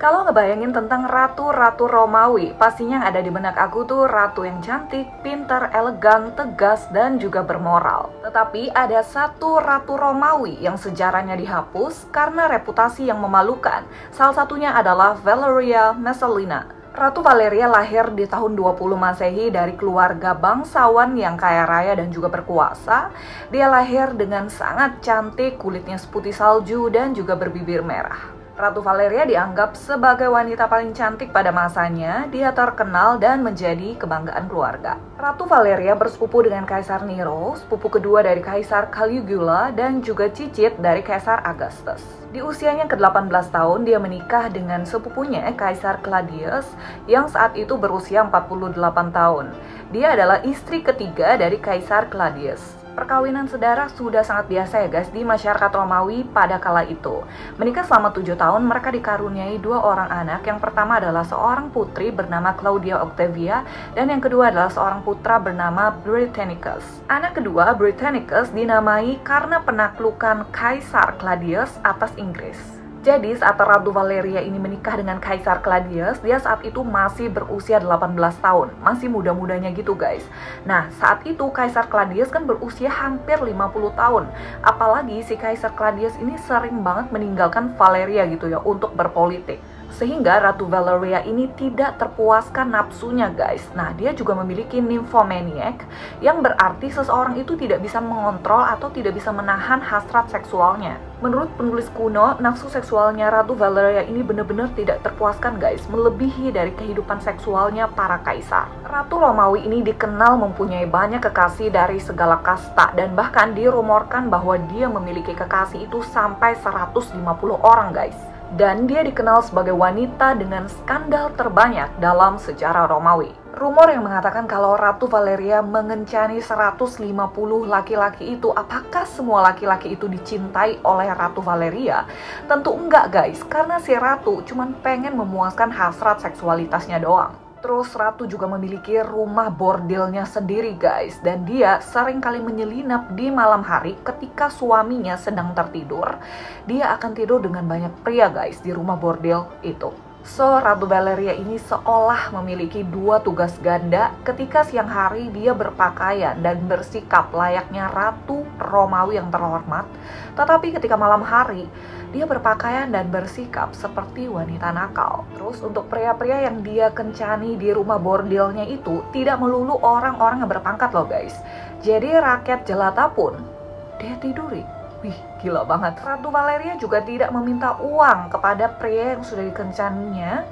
Kalau ngebayangin tentang ratu-ratu Romawi, pastinya yang ada di benak aku tuh ratu yang cantik, pintar, elegan, tegas, dan juga bermoral. Tetapi ada satu ratu Romawi yang sejarahnya dihapus karena reputasi yang memalukan. Salah satunya adalah Valeria Messalina. Ratu Valeria lahir di tahun 20 Masehi dari keluarga bangsawan yang kaya raya dan juga berkuasa. Dia lahir dengan sangat cantik, kulitnya seputih salju dan juga berbibir merah. Ratu Valeria dianggap sebagai wanita paling cantik pada masanya. Dia terkenal dan menjadi kebanggaan keluarga. Ratu Valeria bersepupu dengan Kaisar Nero, sepupu kedua dari Kaisar Caligula, dan juga cicit dari Kaisar Augustus. Di usianya ke-18 tahun, dia menikah dengan sepupunya Kaisar Claudius yang saat itu berusia 48 tahun. Dia adalah istri ketiga dari Kaisar Claudius. Perkawinan saudara sudah sangat biasa ya guys di masyarakat Romawi pada kala itu. Menikah selama 7 tahun, mereka dikaruniai 2 orang anak. Yang pertama adalah seorang putri bernama Claudia Octavia, dan yang kedua adalah seorang putra bernama Britannicus. Anak kedua, Britannicus, dinamai karena penaklukan Kaisar Claudius atas Inggris. Jadi saat Ratu Valeria ini menikah dengan Kaisar Claudius, dia saat itu masih berusia 18 tahun. Masih muda-mudanya gitu guys. Nah saat itu Kaisar Claudius kan berusia hampir 50 tahun. Apalagi si Kaisar Claudius ini sering banget meninggalkan Valeria gitu ya untuk berpolitik. Sehingga Ratu Valeria ini tidak terpuaskan nafsunya guys. Nah dia juga memiliki nymphomaniac, yang berarti seseorang itu tidak bisa mengontrol atau tidak bisa menahan hasrat seksualnya. Menurut penulis kuno, nafsu seksualnya Ratu Valeria ini benar-benar tidak terpuaskan guys, melebihi dari kehidupan seksualnya para kaisar. Ratu Romawi ini dikenal mempunyai banyak kekasih dari segala kasta, dan bahkan dirumorkan bahwa dia memiliki kekasih itu sampai 150 orang guys. Dan dia dikenal sebagai wanita dengan skandal terbanyak dalam sejarah Romawi. Rumor yang mengatakan kalau Ratu Valeria mengencani 150 laki-laki itu, apakah semua laki-laki itu dicintai oleh Ratu Valeria? Tentu enggak guys, karena si Ratu cuman pengen memuaskan hasrat seksualitasnya doang. Terus Ratu juga memiliki rumah bordelnya sendiri guys, dan dia sering kali menyelinap di malam hari ketika suaminya sedang tertidur. Dia akan tidur dengan banyak pria guys di rumah bordel itu. So, Ratu Valeria ini seolah memiliki 2 tugas ganda. Ketika siang hari dia berpakaian dan bersikap layaknya Ratu Romawi yang terhormat. Tetapi ketika malam hari, dia berpakaian dan bersikap seperti wanita nakal. Terus untuk pria-pria yang dia kencani di rumah bordelnya itu, tidak melulu orang-orang yang berpangkat loh guys. Jadi rakyat jelata pun dia tiduri. Wih, gila banget. Ratu Valeria juga tidak meminta uang kepada pria yang sudah dikencaninya,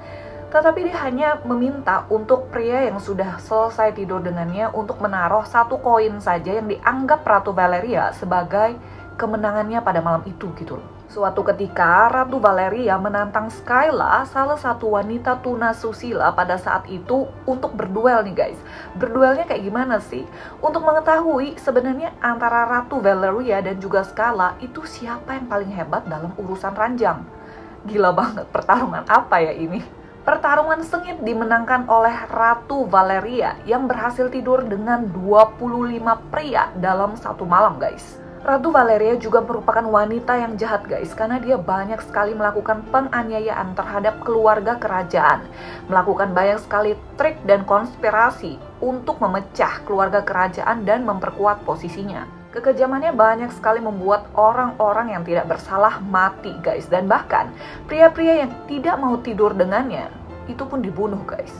tetapi dia hanya meminta untuk pria yang sudah selesai tidur dengannya untuk menaruh 1 koin saja yang dianggap Ratu Valeria sebagai kemenangannya pada malam itu gitu loh. Suatu ketika Ratu Valeria menantang Skyla, salah satu wanita tunasusila pada saat itu, untuk berduel nih guys. Berduelnya kayak gimana sih? Untuk mengetahui sebenarnya antara Ratu Valeria dan juga Skyla itu siapa yang paling hebat dalam urusan ranjang. Gila banget, pertarungan apa ya ini? Pertarungan sengit dimenangkan oleh Ratu Valeria yang berhasil tidur dengan 25 pria dalam 1 malam guys. Ratu Valeria juga merupakan wanita yang jahat guys, karena dia banyak sekali melakukan penganiayaan terhadap keluarga kerajaan, melakukan banyak sekali trik dan konspirasi untuk memecah keluarga kerajaan dan memperkuat posisinya. Kekejamannya banyak sekali membuat orang-orang yang tidak bersalah mati guys, dan bahkan pria-pria yang tidak mau tidur dengannya itu pun dibunuh guys.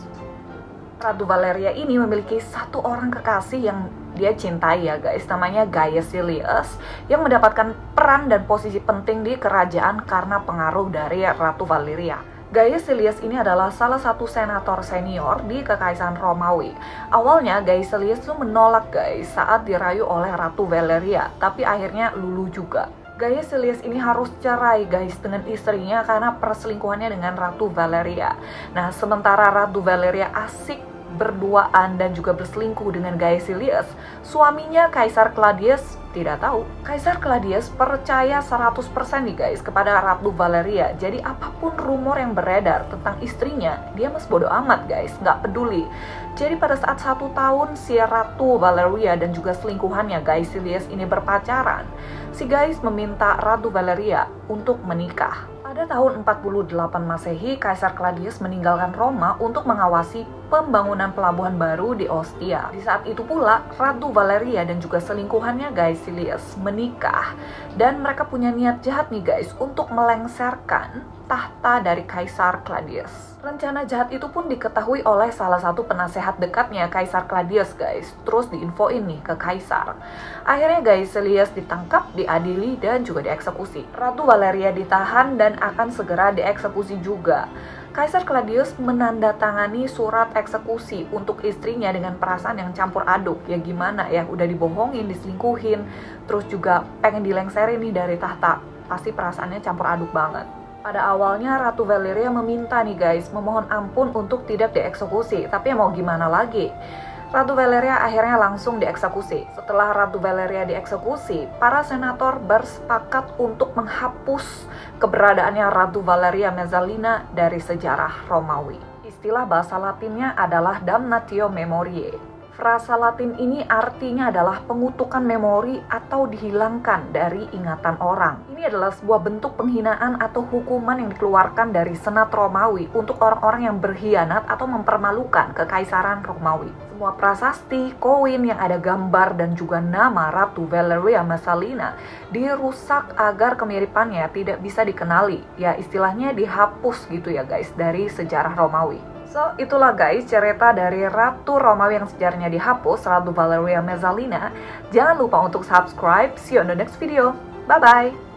Ratu Valeria ini memiliki 1 orang kekasih yang dia cintai ya guys, namanya Gaius Silius, yang mendapatkan peran dan posisi penting di kerajaan karena pengaruh dari Ratu Valeria. Gaius Silius ini adalah salah satu senator senior di Kekaisaran Romawi. Awalnya Gaius Silius itu menolak guys saat dirayu oleh Ratu Valeria, tapi akhirnya luluh juga. Gaius Silius ini harus cerai guys dengan istrinya karena perselingkuhannya dengan Ratu Valeria. Nah, sementara Ratu Valeria asik berduaan dan juga berselingkuh dengan Gaius Silius, suaminya Kaisar Claudius tidak tahu. Kaisar Claudius percaya 100% nih guys kepada Ratu Valeria. Jadi apapun rumor yang beredar tentang istrinya, dia mas bodo amat guys, nggak peduli. Jadi pada saat 1 tahun si Ratu Valeria dan juga selingkuhannya Gaius Silius ini berpacaran, si Gaius meminta Ratu Valeria untuk menikah. Pada Pada tahun 48 Masehi, Kaisar Claudius meninggalkan Roma untuk mengawasi pembangunan pelabuhan baru di Ostia. Di saat itu pula, Ratu Valeria dan juga selingkuhannya guys, Silius, menikah. Dan mereka punya niat jahat nih guys, untuk melengsarkan tahta dari Kaisar Claudius. Rencana jahat itu pun diketahui oleh salah satu penasehat dekatnya Kaisar Claudius guys. Terus diinfoin nih ke Kaisar. Akhirnya guys, Silius ditangkap, diadili, dan juga dieksekusi. Ratu Valeria ditahan dan akan segera dieksekusi juga. Kaisar Claudius menandatangani surat eksekusi untuk istrinya dengan perasaan yang campur aduk. Ya gimana ya, udah dibohongin, diselingkuhin, terus juga pengen dilengserin nih dari tahta. Pasti perasaannya campur aduk banget. Pada awalnya Ratu Valeria meminta nih guys, memohon ampun untuk tidak dieksekusi. Tapi mau gimana lagi? Ratu Valeria akhirnya langsung dieksekusi. Setelah Ratu Valeria dieksekusi, para senator bersepakat untuk menghapus keberadaannya Ratu Valeria Mezzalina dari sejarah Romawi. Istilah bahasa Latinnya adalah damnatio memoriae. Frasa Latin ini artinya adalah pengutukan memori atau dihilangkan dari ingatan orang. Ini adalah sebuah bentuk penghinaan atau hukuman yang dikeluarkan dari Senat Romawi untuk orang-orang yang berkhianat atau mempermalukan kekaisaran Romawi. Semua prasasti, koin yang ada gambar dan juga nama Ratu Valeria Mezzalina dirusak agar kemiripannya tidak bisa dikenali. Ya istilahnya dihapus gitu ya guys dari sejarah Romawi. So, itulah guys cerita dari Ratu Romawi yang sejarahnya dihapus, Ratu Valeria Mezzalina. Jangan lupa untuk subscribe. See you on the next video. Bye-bye.